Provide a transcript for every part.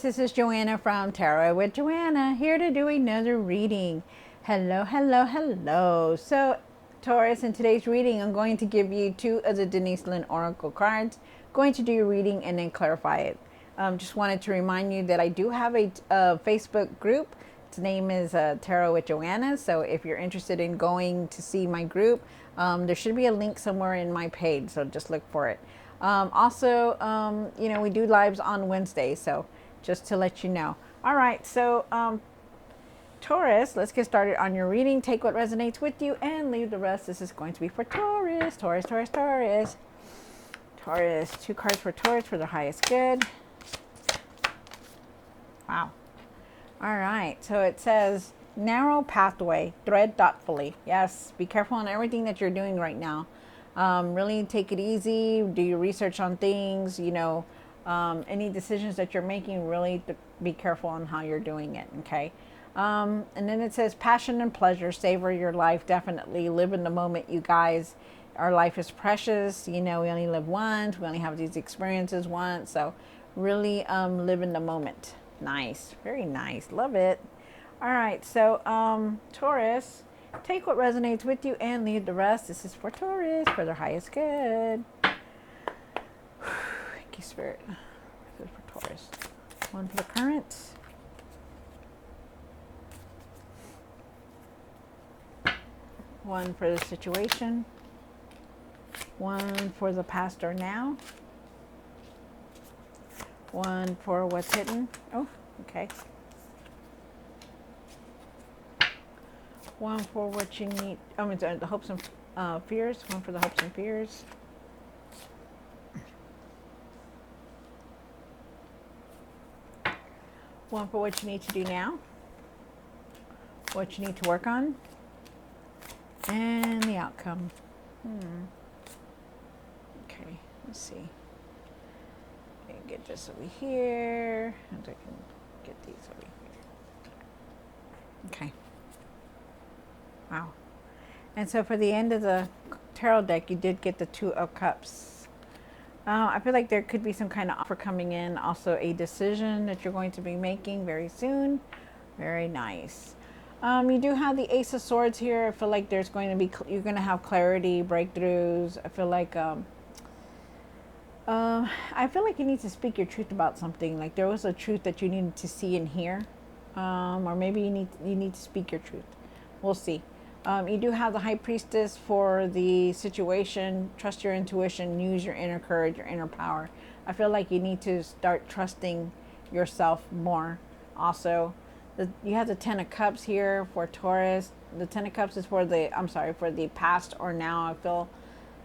this is Joanna from Tarot with Joanna, here to do another reading. Hello, hello, hello. So, Taurus, in today's reading, I'm going to give you two of the Denise Lynn Oracle cards. Going to do your reading and then clarify it. Just wanted to remind you that I do have a Facebook group. Its name is Tarot with Joanna. So if you're interested in going to see my group, there should be a link somewhere in my page. So just look for it. Also, we do lives on Wednesday, so just to let you know. All right, so Taurus, let's get started on your reading. Take what resonates with you and leave the rest. This is going to be for Taurus. Taurus, Taurus, Taurus. Taurus, two cards for Taurus for the highest good. Wow. All right, so it says, narrow pathway, tread thoughtfully. Yes, be careful on everything that you're doing right now. Really take it easy, do your research on things, any decisions that you're making, really be careful on how you're doing it, okay? And then it says passion and pleasure, savor your life, definitely live in the moment, you guys. Our life is precious, we only live once, we only have these experiences once, so really live in the moment. Nice, very nice, love it. All right, so Taurus, take what resonates with you and leave the rest. This is for Taurus, for their highest good. Thank you, Spirit. This is for Taurus. One for the current. One for the situation. One for the past or now. One for what's hidden. Oh, okay. One for what you need. The hopes and fears. One for the hopes and fears. One for what you need to do now. What you need to work on. And the outcome. Okay, let's see. I can get this over here. And I can get these over here. Okay. Wow. And so for the end of the tarot deck, you did get the Two of Cups. I feel like there could be some kind of offer coming in. Also a decision that you're going to be making very soon. Very nice. You do have the Ace of Swords here. I feel like there's going to be, you're going to have clarity, breakthroughs. I feel like, you need to speak your truth about something. Like there was a truth that you needed to see and hear. Or maybe you need to speak your truth. We'll see. You do have the High Priestess for the situation. Trust your intuition. Use your inner courage, your inner power. I feel like you need to start trusting yourself more. Also, you have the Ten of Cups here for Taurus. The Ten of Cups is for the past or now. I feel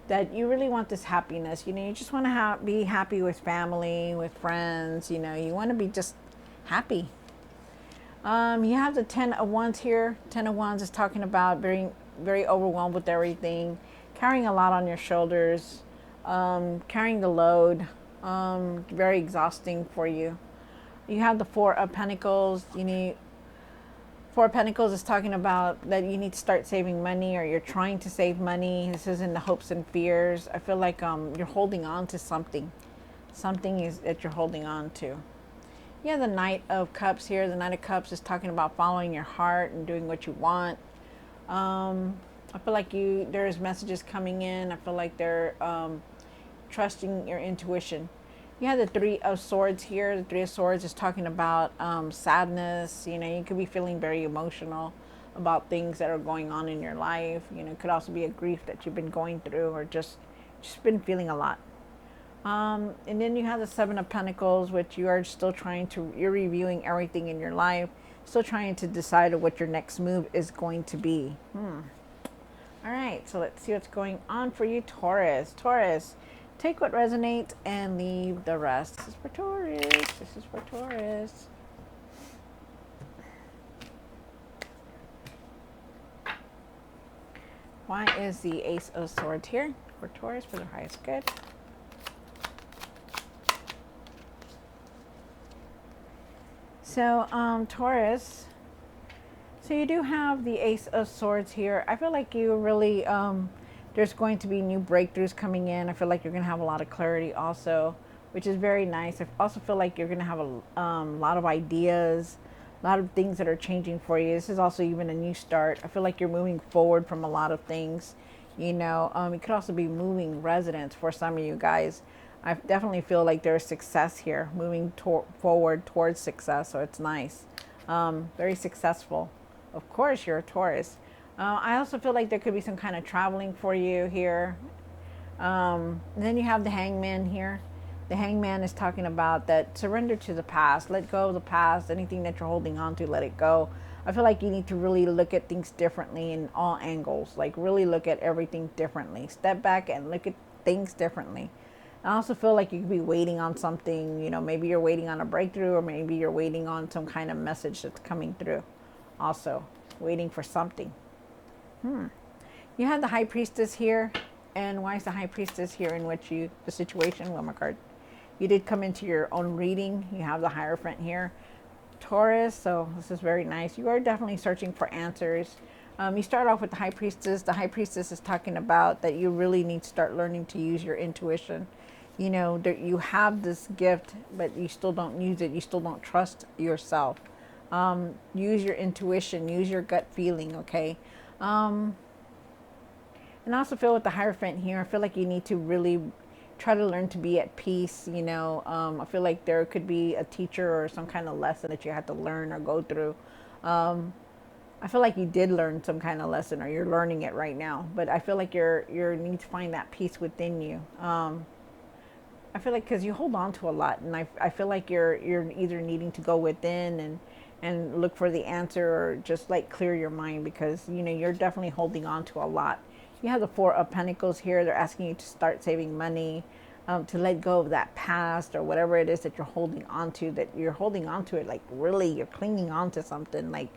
that you really want this happiness. You just want to be happy with family, with friends. You want to be just happy. You have the Ten of Wands here. Ten of Wands is talking about very, very overwhelmed with everything, carrying a lot on your shoulders, carrying the load, very exhausting for you. You have the Four of Pentacles. Four of Pentacles is talking about that you need to start saving money, or you're trying to save money. This is in the hopes and fears. I feel like you're holding on to something. Something is that you're holding on to. Yeah, the Knight of Cups here. The Knight of Cups is talking about following your heart and doing what you want. I feel like there's messages coming in. I feel like they're trusting your intuition. You have the Three of Swords here. The Three of Swords is talking about sadness. You could be feeling very emotional about things that are going on in your life. It could also be a grief that you've been going through, or just been feeling a lot. And then you have the Seven of Pentacles, which you are still you're reviewing everything in your life, still trying to decide what your next move is going to be. All right, so let's see what's going on for you, Taurus. Taurus, take what resonates and leave the rest. This is for Taurus. This is for Taurus. Why is the Ace of Swords here for Taurus for their highest good? So, Taurus, so you do have the Ace of Swords here. I feel like you really, there's going to be new breakthroughs coming in. I feel like you're going to have a lot of clarity also which is very nice. I also feel like you're going to have a lot of ideas, a lot of things that are changing for you. This is also even a new start. I feel like you're moving forward from a lot of things. You know, it could also be moving residence for some of you guys. I definitely feel like there's success here, moving forward towards success. So it's nice, very successful. Of course, you're a Taurus. I also feel like there could be some kind of traveling for you here. Then you have the hangman here. The hangman is talking about that surrender to the past, let go of the past, anything that you're holding on to, let it go. I feel like you need to really look at things differently in all angles, like really look at everything differently. Step back and look at things differently. I also feel like you could be waiting on something, you know, maybe you're waiting on a breakthrough, or maybe you're waiting on some kind of message that's coming through. Also, waiting for something. You have the high priestess here. And why is the high priestess here in which you, the situation? Well, my card. You did come into your own reading. You have the Hierophant here. Taurus, so this is very nice. You are definitely searching for answers. You start off with the high priestess. The high priestess is talking about that you really need to start learning to use your intuition. You know, you have this gift, but you still don't use it. You still don't trust yourself. Use your intuition. Use your gut feeling, okay? And I also feel with the Hierophant here, I feel like you need to really try to learn to be at peace. You know, I feel like there could be a teacher or some kind of lesson that you had to learn or go through. I feel like you did learn some kind of lesson, or you're learning it right now. But I feel like you need to find that peace within you. I feel like because you hold on to a lot, and I feel like you're either needing to go within and look for the answer, or just like clear your mind, because you know you're definitely holding on to a lot. You have the Four of Pentacles here. They're asking you to start saving money, to let go of that past or whatever it is that you're holding on to. That you're holding on to it like really, you're clinging on to something like,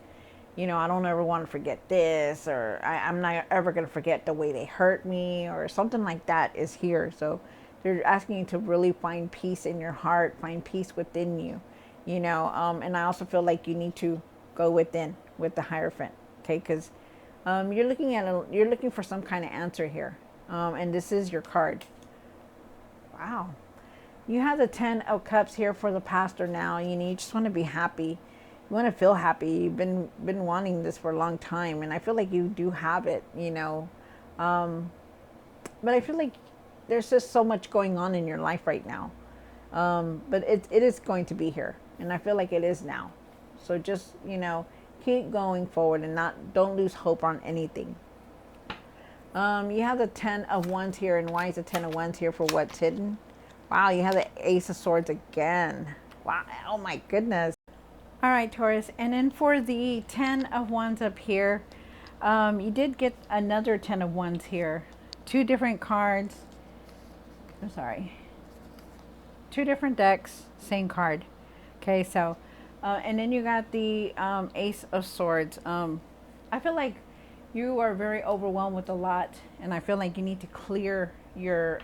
you know, I don't ever want to forget this, or I'm not ever going to forget the way they hurt me, or something like that is here. So they're asking you to really find peace in your heart, find peace within you, you know. And I also feel like you need to go within with the Hierophant, okay? Because you're looking for some kind of answer here, and this is your card. Wow, you have the Ten of Cups here for the past or now. You just want to be happy. You want to feel happy. You've been wanting this for a long time, and I feel like you do have it. You know, but I feel like there's just so much going on in your life right now. But it is going to be here, and I feel like it is now. So just, you know, keep going forward and don't lose hope on anything. You have the Ten of Wands here, and why is the Ten of Wands here for what's hidden? Wow, you have the Ace of Swords again. Wow, oh my goodness. All right, Taurus, and then for the Ten of Wands up here, you did get another Ten of Wands here. Two different cards. I'm sorry. Two different decks, same card. Okay, so, and then you got the Ace of Swords. I feel like you are very overwhelmed with a lot, and I feel like you need to clear your,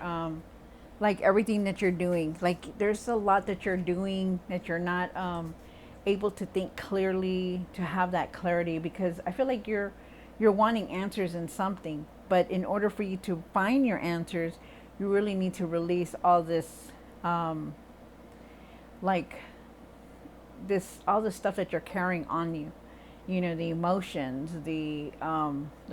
like everything that you're doing. Like there's a lot that you're doing that you're not able to think clearly, to have that clarity, because I feel like you're wanting answers in something, but in order for you to find your answers, you really need to release all this, like all the stuff that you're carrying on you. You know, the emotions, the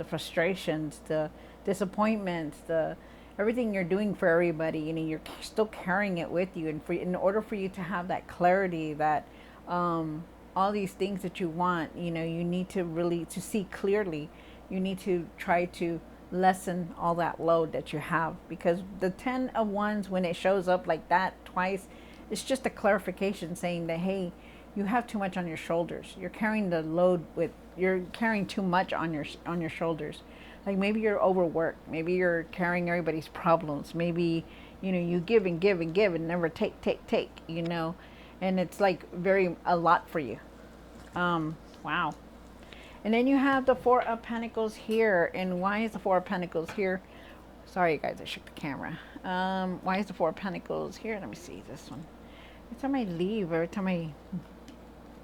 frustrations, the disappointments, the everything you're doing for everybody. You know, you're still carrying it with you, and in order for you to have that clarity, that all these things that you want, you know, you need to really to see clearly. You need to try to lessen all that load that you have, because the Ten of Wands, when it shows up like that twice, it's just a clarification saying that, hey, you have too much on your shoulders. You're carrying the load you're carrying too much on your shoulders. Like maybe you're overworked. Maybe you're carrying everybody's problems. Maybe, you know, you give and give and give and never take, you know, and it's like a lot for you. Wow. And then you have the Four of Pentacles here. And why is the Four of Pentacles here? Sorry, guys, I shook the camera. Why is the Four of Pentacles here? Let me see this one. Every time I leave, every time I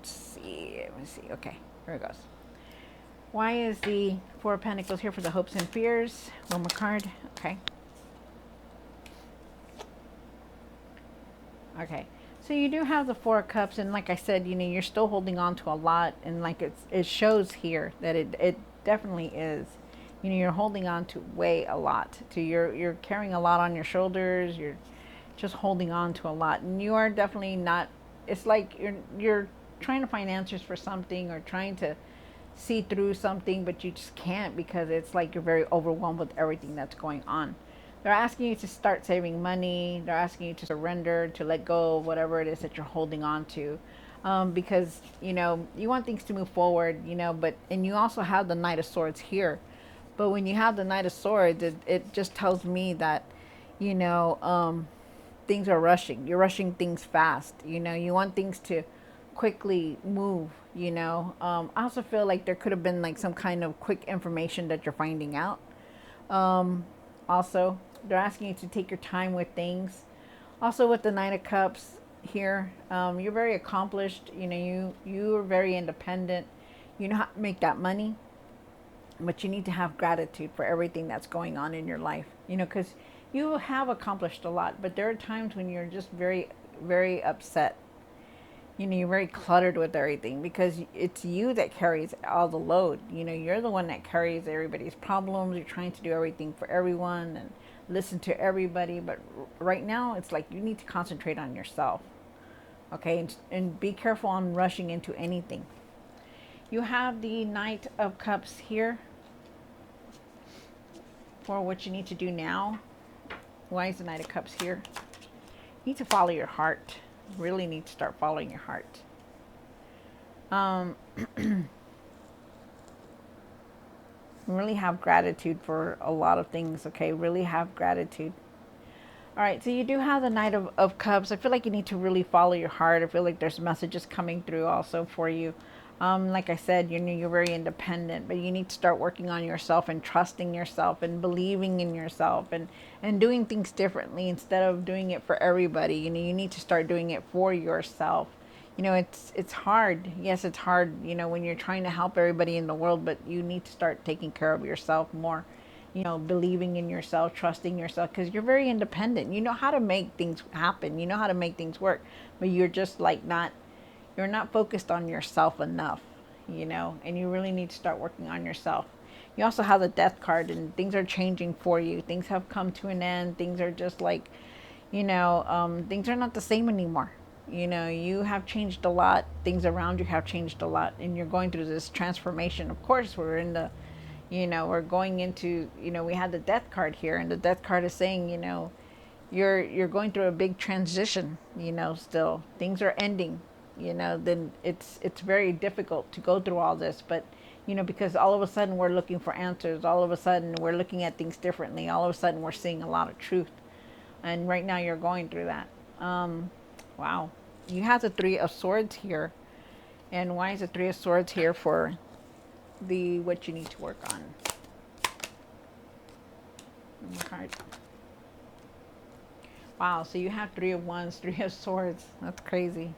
see, let me see. Okay, here it goes. Why is the Four of Pentacles here for the hopes and fears? One more card. Okay. Okay. So you do have the Four of Cups, and like I said, you're still holding on to a lot, and like it shows here that it definitely is. You're holding on to way a lot. To you're carrying a lot on your shoulders. You're just holding on to a lot, and you are definitely not. It's like you're trying to find answers for something or trying to see through something, but you just can't because it's like you're very overwhelmed with everything that's going on. They're asking you to start saving money. They're asking you to surrender, to let go of whatever it is that you're holding on to. Because, you want things to move forward, but, and you also have the Knight of Swords here. But when you have the Knight of Swords, it just tells me that, you know, um, things are rushing. You're rushing things fast. You want things to quickly move. I also feel like there could have been like some kind of quick information that you're finding out. Also, they're asking you to take your time with things. Also, with the Nine of Cups here, you're very accomplished. You are very independent. You know how to make that money, but you need to have gratitude for everything that's going on in your life. Because you have accomplished a lot, but there are times when you're just very, very upset. You're very cluttered with everything because it's you that carries all the load. You're the one that carries everybody's problems. You're trying to do everything for everyone and listen to everybody. But right now, it's like you need to concentrate on yourself. Okay. And be careful on rushing into anything. You have the Knight of Cups here for what you need to do now. Why is the Knight of Cups here? You need to follow your heart. Really need to start following your heart. Really have gratitude for a lot of things. Okay, really have gratitude. All right, so you do have the Knight of Cups. I feel like you need to really follow your heart. I feel like there's messages coming through also for you. Like I said, you're very independent, but you need to start working on yourself and trusting yourself and believing in yourself and doing things differently instead of doing it for everybody. You need to start doing it for yourself. It's hard. Yes, it's hard, when you're trying to help everybody in the world, but you need to start taking care of yourself more. Believing in yourself, trusting yourself, because you're very independent. You know how to make things happen. You know how to make things work, but you're just like you're not focused on yourself enough, and you really need to start working on yourself. You also have the Death card, and things are changing for you. Things have come to an end. Things are just like, things are not the same anymore. You have changed a lot. Things around you have changed a lot, and you're going through this transformation. Of course, we're going into, we had the Death card here, and the Death card is saying, you're going through a big transition. Still things are ending. Then it's very difficult to go through all this, but because all of a sudden we're looking for answers, all of a sudden we're looking at things differently, all of a sudden we're seeing a lot of truth, and right now you're going through that. Wow, you have the Three of Swords here, and why is the Three of Swords here for the what you need to work on? Card. Wow, so you have Three of Wands, Three of Swords. That's crazy.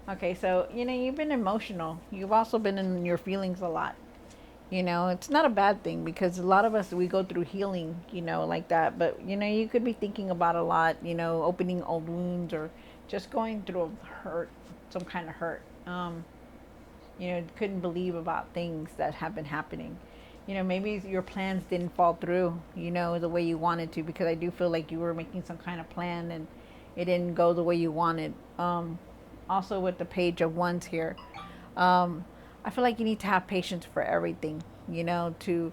Okay, so you've been emotional. You've also been in your feelings a lot. It's not a bad thing because a lot of us, we go through healing, like that. But you could be thinking about a lot, opening old wounds or just going through a hurt, some kind of hurt. Couldn't believe about things that have been happening. Maybe your plans didn't fall through, the way you wanted to, because I do feel like you were making some kind of plan and it didn't go the way you wanted. Also with the Page of Wands here, I feel like you need to have patience for everything, to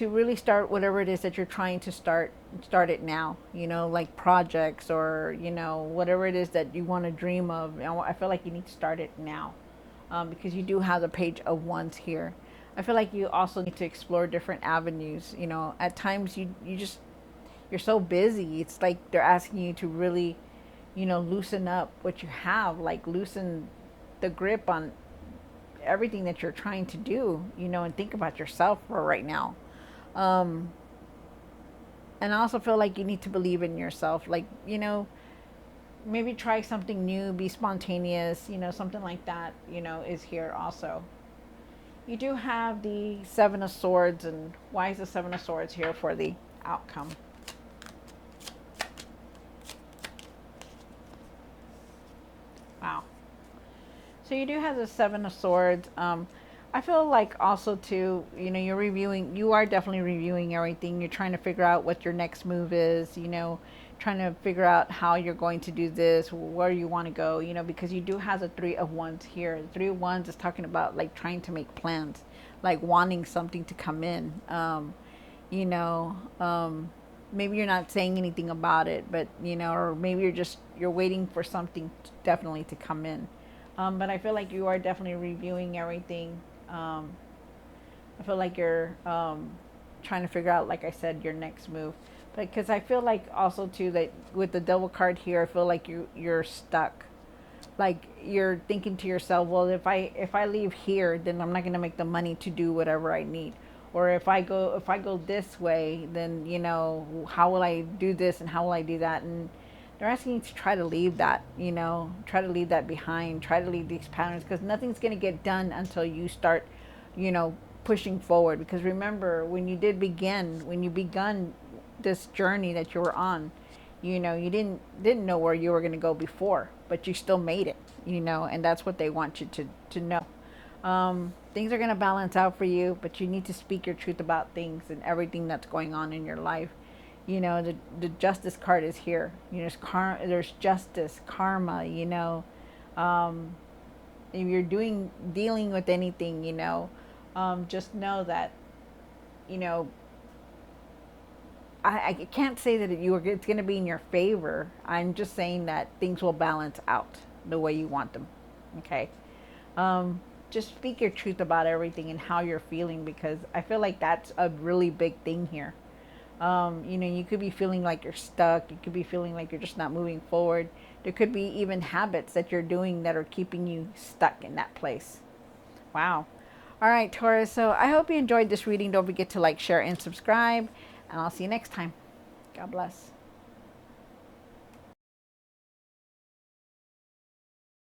really start whatever it is that you're trying to start it now, like projects or whatever it is that you want to dream of. I feel like you need to start it now, because you do have the Page of Wands here. I feel like you also need to explore different avenues. At times you're so busy, it's like they're asking you to really loosen up what you have, like loosen the grip on everything that you're trying to do, and think about yourself for right now. um and I also feel like you need to believe in yourself, like maybe try something new, be spontaneous, something like that, is here also. You do have the Seven of Swords, and why is the Seven of Swords here for the outcome? So you do have the Seven of Swords. I feel like also too, you're reviewing. You are definitely reviewing everything. You're trying to figure out what your next move is. Trying to figure out how you're going to do this, where you want to go. Because you do have the Three of Wands here. The Three of Wands is talking about like trying to make plans, like wanting something to come in. You know, maybe you're not saying anything about it, but or maybe you're waiting for something definitely to come in. But I feel like you are definitely reviewing everything. Um, I feel like you're trying to figure out, like I said, your next move. But because I feel like also too that with the Devil card here, I feel like you're stuck. Like you're thinking to yourself, well, if I leave here, then I'm not going to make the money to do whatever I need. Or if I go this way, then how will I do this and how will I do that? And they're asking you to try to leave that, try to leave that behind, try to leave these patterns because nothing's going to get done until you start, you know, pushing forward. Because remember, when you begun this journey that you were on, you didn't know where you were going to go before, but you still made it, and that's what they want you to know. Things are going to balance out for you, but you need to speak your truth about things and everything that's going on in your life. The justice card is here. There's justice, karma. Um, if you're dealing with anything, just know that you know I can't say that it's going to be in your favor. I'm just saying that things will balance out the way you want them. Okay. Um, just speak your truth about everything and how you're feeling because I feel like that's a really big thing here. You could be feeling like you're stuck. You could be feeling like you're just not moving forward. There could be even habits that you're doing that are keeping you stuck in that place. Wow. All right, Taurus. So I hope you enjoyed this reading. Don't forget to like, share, and subscribe. And I'll see you next time. God bless.